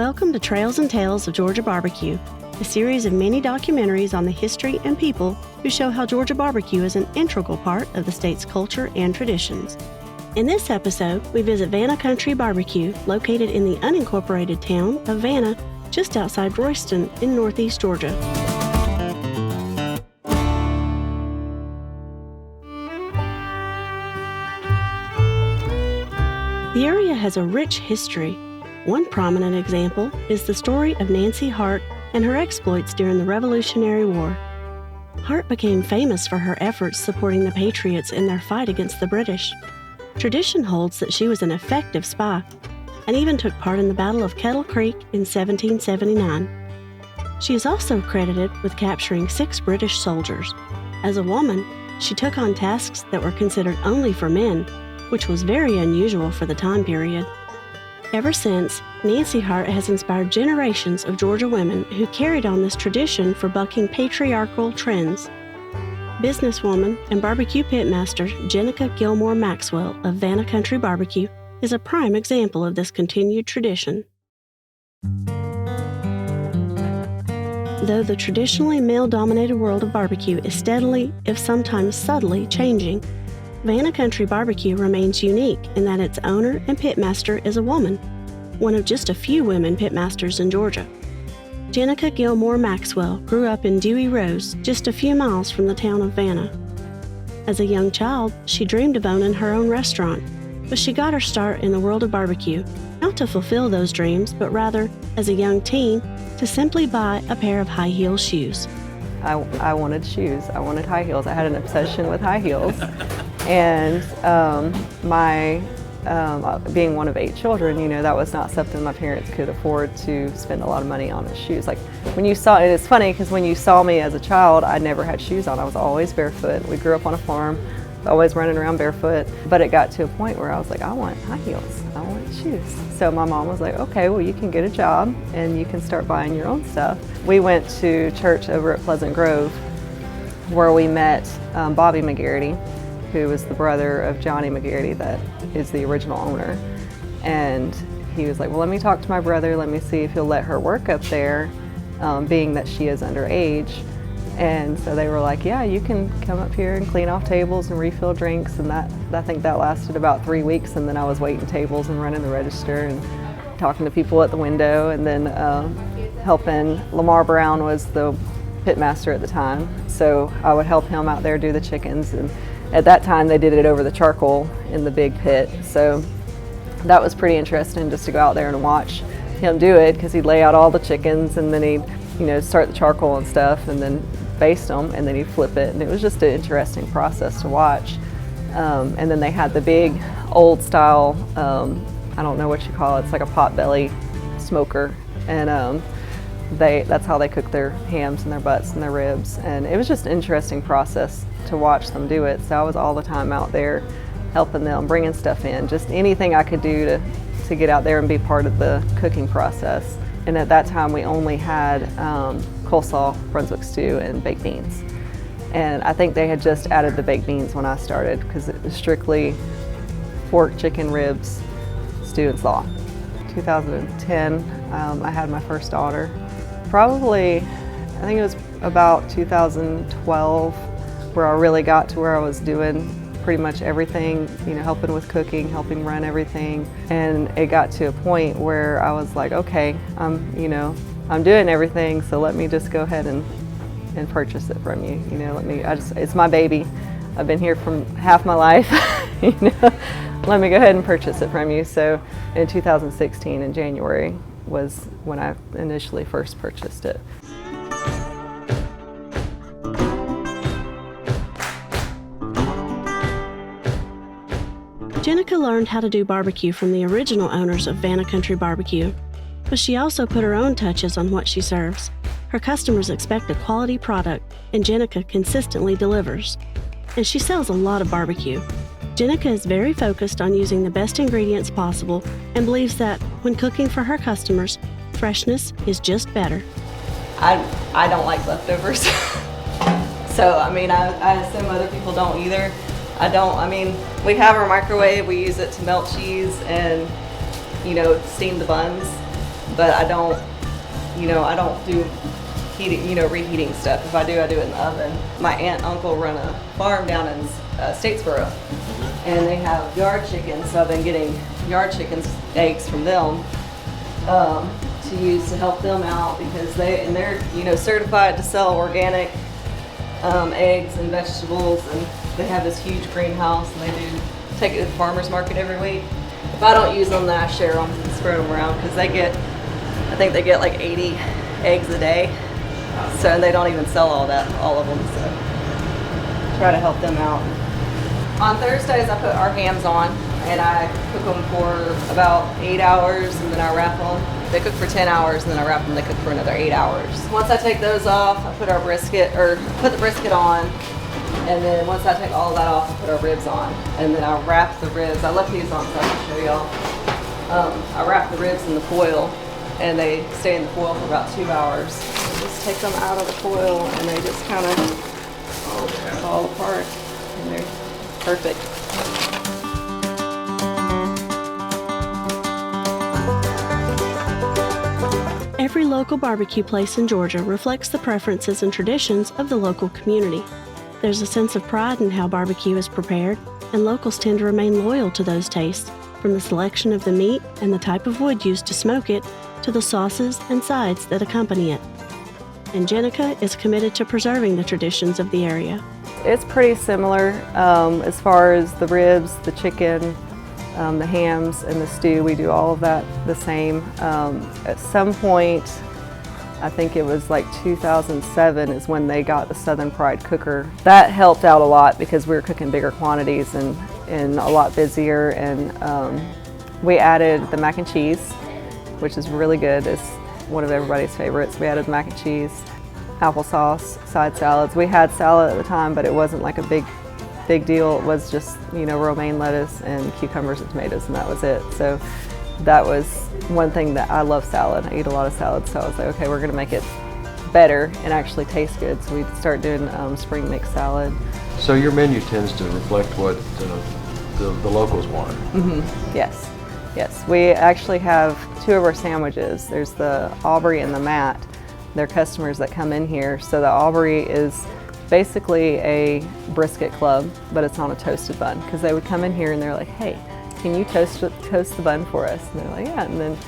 Welcome to Trails and Tales of Georgia Barbecue, a series of many documentaries on the history and people who show how Georgia barbecue is an integral part of the state's culture and traditions. In this episode, we visit Vanna Country Barbecue, located in the unincorporated town of Vanna, just outside Royston in northeast Georgia. The area has a rich history. One prominent example is the story of Nancy Hart and her exploits during the Revolutionary War. Hart became famous for her efforts supporting the Patriots in their fight against the British. Tradition holds that she was an effective spy and even took part in the Battle of Kettle Creek in 1779. She is also credited with capturing 6 British soldiers. As a woman, she took on tasks that were considered only for men, which was very unusual for the time period. Ever since, Nancy Hart has inspired generations of Georgia women who carried on this tradition for bucking patriarchal trends. Businesswoman and barbecue pitmaster Jenica Gilmore Maxwell of Vanna Country Barbecue is a prime example of this continued tradition. Though the traditionally male-dominated world of barbecue is steadily, if sometimes subtly, changing, Vanna Country Barbecue remains unique in that its owner and pitmaster is a woman, one of just a few women pitmasters in Georgia. Jenica Gilmore Maxwell grew up in Dewey Rose, just a few miles from the town of Vanna. As a young child, she dreamed of owning her own restaurant, but she got her start in the world of barbecue, not to fulfill those dreams, but rather, as a young teen, to simply buy a pair of high-heel shoes. I wanted shoes. I wanted high heels. I had an obsession with high heels. And being one of 8 children, that was not something my parents could afford to spend a lot of money on as shoes. Like when you saw, and it's funny because when you saw me as a child, I never had shoes on. I was always barefoot. We grew up on a farm, always running around barefoot. But it got to a point where I was like, I want high heels. I want shoes. So my mom was like, okay, well, you can get a job and you can start buying your own stuff. We went to church over at Pleasant Grove where we met Bobby McGarity, who was the brother of Johnny McGarity that is the original owner. And he was like, well, let me talk to my brother, let me see if he'll let her work up there, being that she is underage. And so they were like, yeah, you can come up here and clean off tables and refill drinks. And I think that lasted about 3 weeks. And then I was waiting tables and running the register and talking to people at the window. And then helping, Lamar Brown was the pitmaster at the time. So I would help him out there do the chickens. And at that time, they did it over the charcoal in the big pit. So that was pretty interesting just to go out there and watch him do it, because he'd lay out all the chickens and then he'd, start the charcoal and stuff and then baste them and then he'd flip it. And it was just an interesting process to watch. And then they had the big old style, I don't know what you call it, it's like a potbelly smoker. And that's how they cook their hams and their butts and their ribs. And it was just an interesting process to watch them do it. So I was all the time out there helping them, bringing stuff in, just anything I could do to get out there and be part of the cooking process. And at that time we only had coleslaw, Brunswick stew, and baked beans. And I think they had just added the baked beans when I started, because it was strictly pork, chicken, ribs, stew, and slaw. 2010, I had my first daughter. Probably, I think it was about 2012 where I really got to where I was doing pretty much everything, helping with cooking, helping run everything. And it got to a point where I was like, okay, I'm doing everything, so let me just go ahead and purchase it from you. It's my baby. I've been here for half my life. Let me go ahead and purchase it from you. So in 2016 in January was when I initially first purchased it. Jenica learned how to do barbecue from the original owners of Vanna Country Barbecue, but she also put her own touches on what she serves. Her customers expect a quality product, and Jenica consistently delivers. And she sells a lot of barbecue. Jenica is very focused on using the best ingredients possible and believes that, when cooking for her customers, freshness is just better. I don't like leftovers. So, I assume other people don't either. We have our microwave, we use it to melt cheese and, steam the buns. but I don't do heating, reheating stuff. If I do, I do it in the oven. My aunt and uncle run a farm down in Statesboro, and they have yard chickens, so I've been getting yard chickens eggs from them to use to help them out, because they're certified to sell organic eggs and vegetables, and they have this huge greenhouse, and they do take it to the farmer's market every week. If I don't use them, then I share them and spread them around, because I think they get like 80 eggs a day, so they don't even sell all of them, so try to help them out. On Thursdays, I put our hams on, and I cook them for about 8 hours, and then I wrap them. They cook for 10 hours, and then I wrap them. They cook for another 8 hours. Once I take those off, I put the brisket on, and then once I take all of that off, I put our ribs on, and then I wrap the ribs. I left these on so I can show y'all. I wrap the ribs in the foil, and they stay in the foil for about 2 hours. So just take them out of the foil, and they just kind of fall apart, and they're perfect. Every local barbecue place in Georgia reflects the preferences and traditions of the local community. There's a sense of pride in how barbecue is prepared, and locals tend to remain loyal to those tastes, from the selection of the meat and the type of wood used to smoke it, to the sauces and sides that accompany it. And Jenica is committed to preserving the traditions of the area. It's pretty similar as far as the ribs, the chicken, the hams, and the stew. We do all of that the same. At some point, I think it was like 2007 is when they got the Southern Pride cooker. That helped out a lot because we were cooking bigger quantities and a lot busier. And we added the mac and cheese, which is really good. It's one of everybody's favorites. We added mac and cheese, applesauce, side salads. We had salad at the time, but it wasn't like a big deal. It was just, romaine lettuce and cucumbers and tomatoes, and that was it. So that was one thing that I love salad. I eat a lot of salad, so I was like, okay, we're gonna make it better and actually taste good. So we start doing spring mix salad. So your menu tends to reflect what the locals want. Mm-hmm. Yes. We actually have two of our sandwiches. There's the Aubrey and the Matt. They're customers that come in here. So the Aubrey is basically a brisket club, but it's on a toasted bun, because they would come in here and they're like, hey, can you toast the bun for us? And they're like, yeah. And then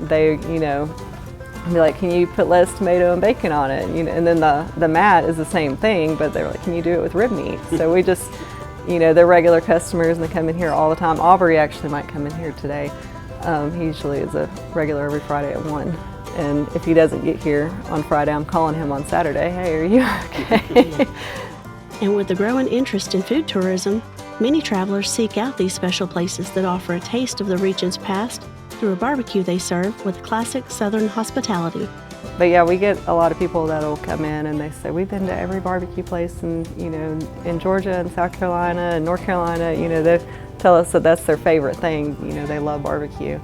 they, be like, can you put lettuce, tomato, and bacon on it? And then the Matt is the same thing, but they're like, can you do it with rib meat? So we just, they're regular customers and they come in here all the time. Aubrey actually might come in here today. He usually is a regular every Friday at 1. And if he doesn't get here on Friday, I'm calling him on Saturday. Hey, are you okay? And with the growing interest in food tourism, many travelers seek out these special places that offer a taste of the region's past through a barbecue they serve with classic Southern hospitality. But yeah, we get a lot of people that'll come in and they say, we've been to every barbecue place in Georgia and South Carolina and North Carolina. They tell us that that's their favorite thing. They love barbecue.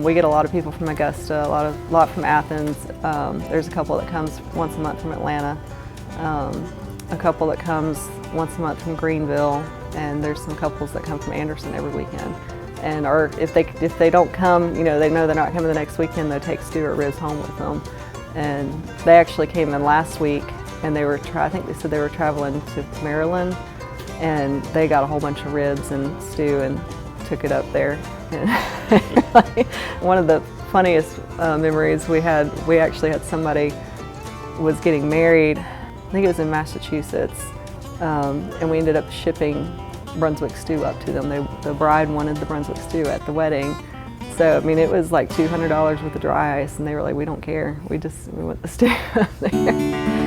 We get a lot of people from Augusta, a lot from Athens. There's a couple that comes once a month from Atlanta, a couple that comes once a month from Greenville, and there's some couples that come from Anderson every weekend. And if they don't come, they know they're not coming the next weekend, they'll take stew or ribs home with them. And they actually came in last week, and I think they said they were traveling to Maryland, and they got a whole bunch of ribs and stew and took it up there. One of the funniest memories we actually had somebody was getting married. I think it was in Massachusetts, and we ended up shipping Brunswick stew up to them. The bride wanted the Brunswick stew at the wedding. So, it was like $200 with the dry ice, and they were like, we don't care. We want the stew up there.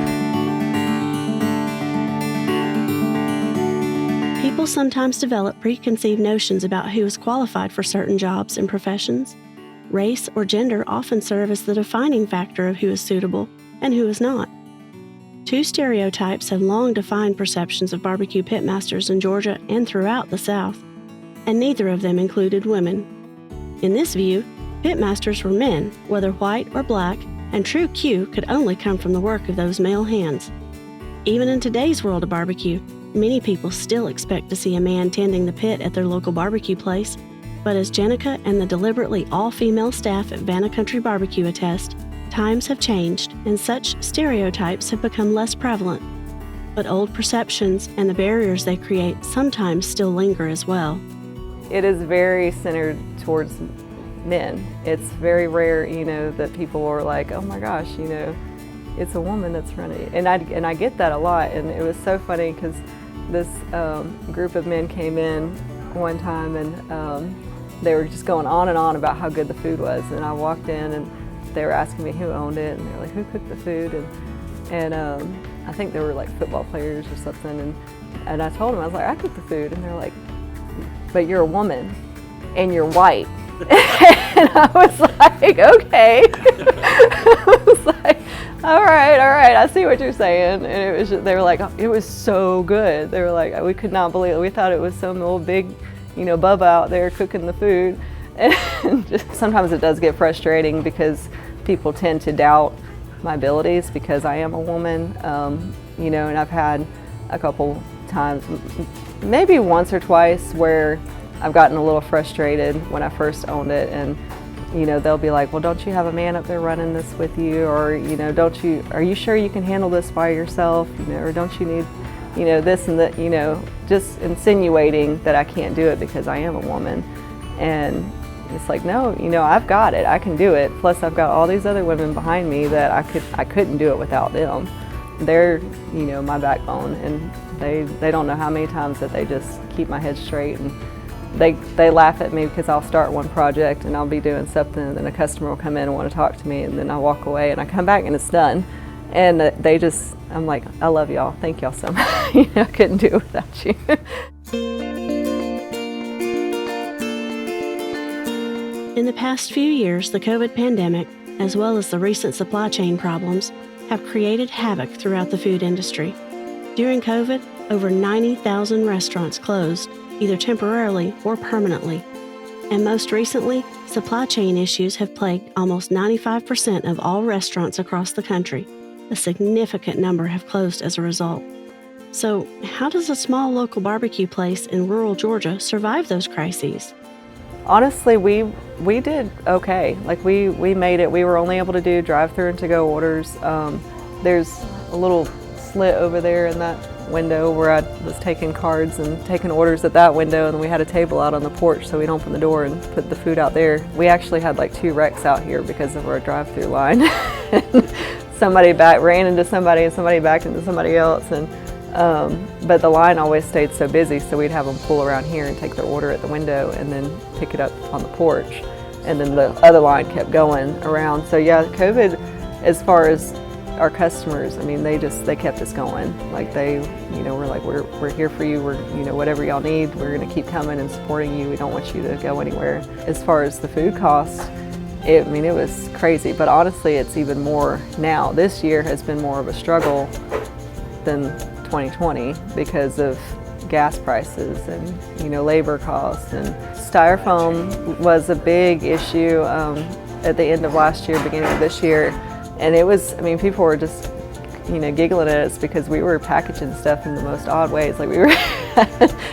People sometimes develop preconceived notions about who is qualified for certain jobs and professions. Race or gender often serve as the defining factor of who is suitable and who is not. Two stereotypes have long defined perceptions of barbecue pitmasters in Georgia and throughout the South, and neither of them included women. In this view, pitmasters were men, whether white or black, and true Q could only come from the work of those male hands. Even in today's world of barbecue, many people still expect to see a man tending the pit at their local barbecue place, But as Jenica and the deliberately all-female staff at Vanna Country Barbecue attest, times have changed and such stereotypes have become less prevalent. But old perceptions and the barriers they create sometimes still linger as well. It is very centered towards men. It's very rare, that people are like, oh my gosh, it's a woman that's running. And I get that a lot. And it was so funny because this group of men came in one time and they were just going on and on about how good the food was. And I walked in and they were asking me who owned it, and they were like, who cooked the food? And I think they were like football players or something. And I told them, I was like, I cooked the food. And they're like, but you're a woman and you're white. And I was like, okay. I was like, all right, I see what you're saying. And it was just, they were like, oh, it was so good. They were like, we could not believe it. We thought it was some old big, bubba out there cooking the food. And just, sometimes it does get frustrating because people tend to doubt my abilities because I am a woman, and I've had a couple times, maybe once or twice, where I've gotten a little frustrated when I first owned it, and they'll be like, well, don't you have a man up there running this with you, or are you sure you can handle this by yourself, or don't you need this and that, just insinuating that I can't do it because I am a woman. And it's like, no, I've got it, I can do it. Plus I've got all these other women behind me that I couldn't do it without them. They're, my backbone, and they don't know how many times that they just keep my head straight. And they laugh at me because I'll start one project and I'll be doing something, and then a customer will come in and want to talk to me, and then I walk away and I come back and it's done. And I'm like, I love y'all, thank y'all so much. I couldn't do it without you. In the past few years, the COVID pandemic, as well as the recent supply chain problems, have created havoc throughout the food industry. During COVID, over 90,000 restaurants closed, either temporarily or permanently. And most recently, supply chain issues have plagued almost 95% of all restaurants across the country. A significant number have closed as a result. So, how does a small local barbecue place in rural Georgia survive those crises? Honestly, we did okay. Like we made it. We were only able to do drive-through and to-go orders. There's a little slit over there in that window where I was taking cards and taking orders at that window, and then we had a table out on the porch so we'd open the door and put the food out there. We actually had like 2 wrecks out here because of our drive-through line. Somebody ran into somebody and somebody backed into somebody else, but the line always stayed so busy, so we'd have them pull around here and take their order at the window and then pick it up on the porch, and then the other line kept going around. So yeah, COVID, as far as our customers, I mean, they kept us going. Like we're like, we're here for you. We're, whatever y'all need, we're gonna keep coming and supporting you. We don't want you to go anywhere. As far as the food costs, it was crazy, but honestly, it's even more now. This year has been more of a struggle than 2020 because of gas prices and labor costs. And styrofoam was a big issue at the end of last year, beginning of this year, and it was, people were just giggling at us because we were packaging stuff in the most odd ways. Like we were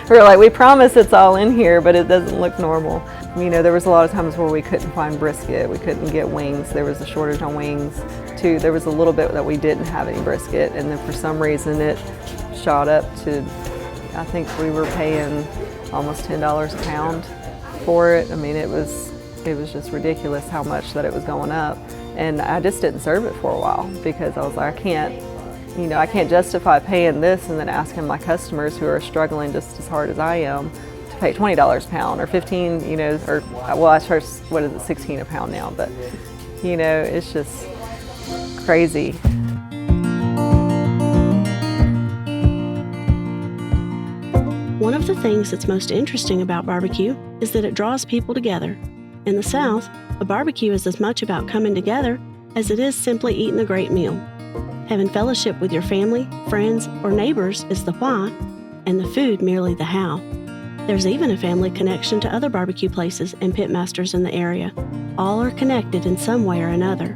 like, we promise it's all in here, but it doesn't look normal. There was a lot of times where we couldn't find brisket, we couldn't get wings, there was a shortage on wings too. There was a little bit that we didn't have any brisket, and then for some reason it shot up to, I think we were paying almost $10 a pound for it. It was just ridiculous how much that it was going up, and I just didn't serve it for a while because I was like, I can't justify paying this and then asking my customers who are struggling just as hard as I am to pay $20 a pound or $15, or well, I charge, what is it, $16 a pound now, but it's just crazy. One of the things that's most interesting about barbecue is that it draws people together. In the South, a barbecue is as much about coming together as it is simply eating a great meal. Having fellowship with your family, friends, or neighbors is the why, and the food merely the how. There's even a family connection to other barbecue places and pitmasters in the area. All are connected in some way or another.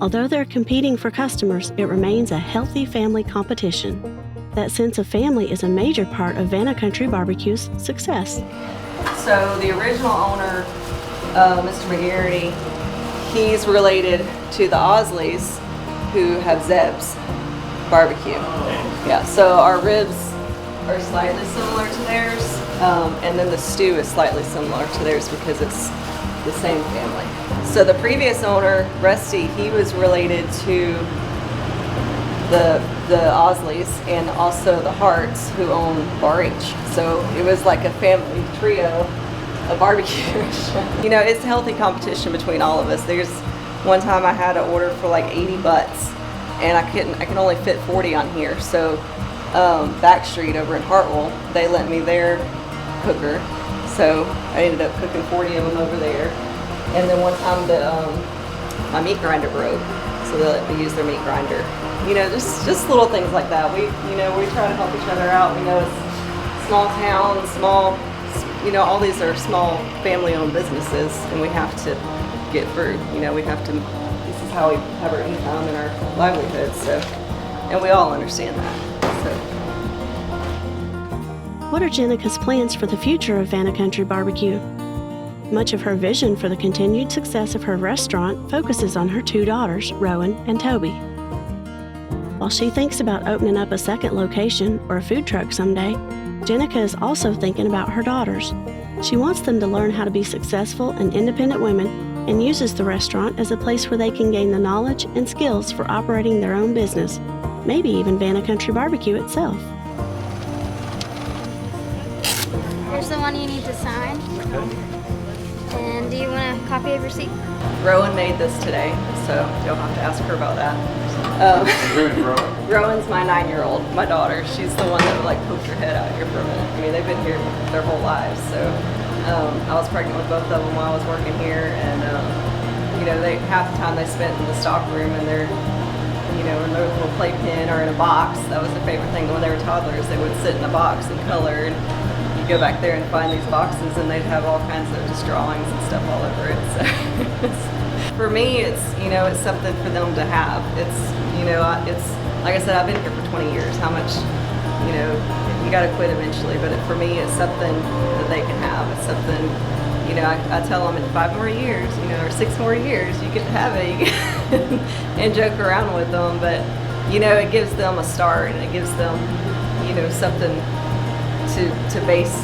Although they're competing for customers, it remains a healthy family competition. That sense of family is a major part of Vanna Country Barbecue's success. So the original owner, Mr. McGarity, he's related to the Osleys, who have Zeb's barbecue. Yeah, so our ribs are slightly similar to theirs, and then the stew is slightly similar to theirs because it's the same family. So the previous owner, Rusty, he was related to the Osleys and also the Harts, who own Bar H. So it was like a family trio of barbecue. You know, it's healthy competition between all of us. There's one time I had to order for like 80 butts, and I can only fit 40 on here. So Backstreet over in Hartwell, they lent me their cooker. So I ended up cooking 40 of them over there. And then one time my meat grinder broke, so they let me use their meat grinder. You know, just little things like that. We try to help each other out. We know it's small town, small, all these are small family-owned businesses, and we have to get through. This is how we have our income and our livelihood. So, and we all understand that. So. What are Jenica's plans for the future of Vanna Country Barbecue? Much of her vision for the continued success of her restaurant focuses on her two daughters, Rowan and Toby. While she thinks about opening up a second location or a food truck someday, Jenica is also thinking about her daughters. She wants them to learn how to be successful and independent women and uses the restaurant as a place where they can gain the knowledge and skills for operating their own business, maybe even Vanna Country Barbecue itself. Here's the one you need to sign. And do you want a copy of your receipt? Rowan made this today, so you'll have to ask her about that. Rowan's my 9-year-old, my daughter. She's the one that poked her head out here for a minute. I mean, they've been here their whole lives. So I was pregnant with both of them while I was working here, and half the time they spent in the stock room, and they're in their little playpen or in a box. That was their favorite thing. When they were toddlers, they would sit in a box and color, and you go back there and find these boxes, and they'd have all kinds of just drawings and stuff all over it. So for me, it's something for them to have. It's like I said, I've been here for 20 years. How much, you got to quit eventually, but for me, it's something that they can have. It's something, I tell them in 5 more years, or 6 more years, you get to have it and joke around with them. But, it gives them a start, and it gives them, something to base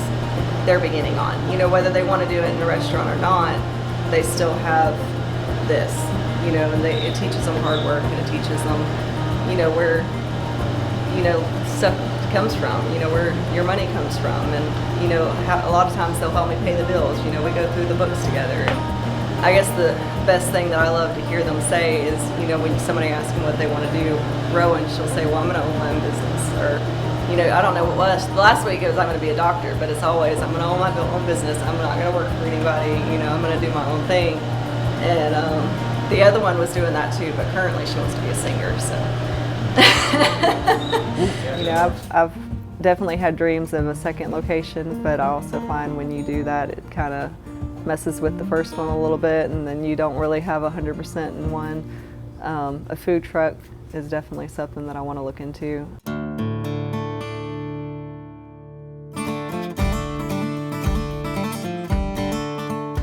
their beginning on. Whether they want to do it in a restaurant or not, they still have this, and it teaches them hard work, and it teaches them, where, stuff comes from, where your money comes from, and, a lot of times they'll help me pay the bills. We go through the books together. And I guess the best thing that I love to hear them say is, when somebody asks them what they want to do, Rowan, she'll say, well, I'm going to own my own business, or I don't know what was. Last week it was I'm going to be a doctor, but it's always I'm going to own my own business. I'm not going to work for anybody. I'm going to do my own thing. And the other one was doing that too, but currently she wants to be a singer. So, I've definitely had dreams of a second location, but I also find when you do that, it kind of messes with the first one a little bit, and then you don't really have 100% in one. A food truck is definitely something that I want to look into.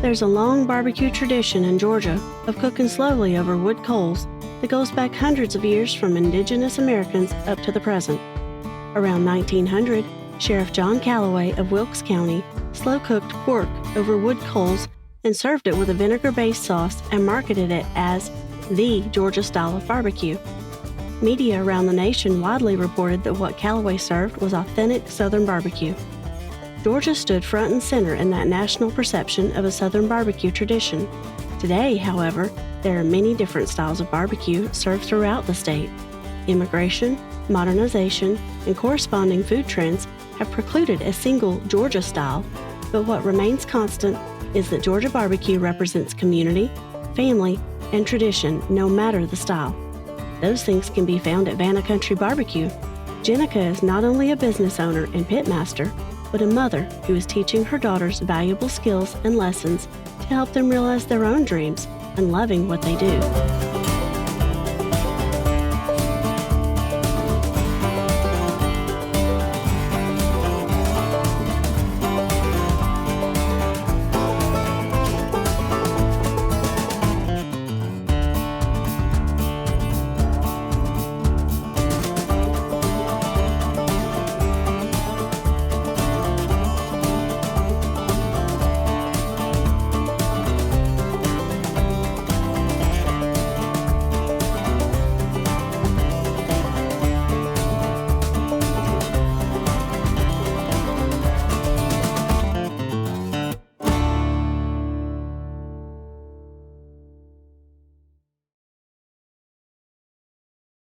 There's a long barbecue tradition in Georgia of cooking slowly over wood coals that goes back hundreds of years from indigenous Americans up to the present. Around 1900, Sheriff John Calloway of Wilkes County slow-cooked pork over wood coals and served it with a vinegar-based sauce and marketed it as the Georgia style of barbecue. Media around the nation widely reported that what Calloway served was authentic Southern barbecue. Georgia stood front and center in that national perception of a Southern barbecue tradition. Today, however, there are many different styles of barbecue served throughout the state. Immigration, modernization, and corresponding food trends have precluded a single Georgia style, but what remains constant is that Georgia barbecue represents community, family, and tradition no matter the style. Those things can be found at Vanna Country Barbecue. Jenica is not only a business owner and pitmaster, but a mother who is teaching her daughters valuable skills and lessons to help them realize their own dreams and loving what they do.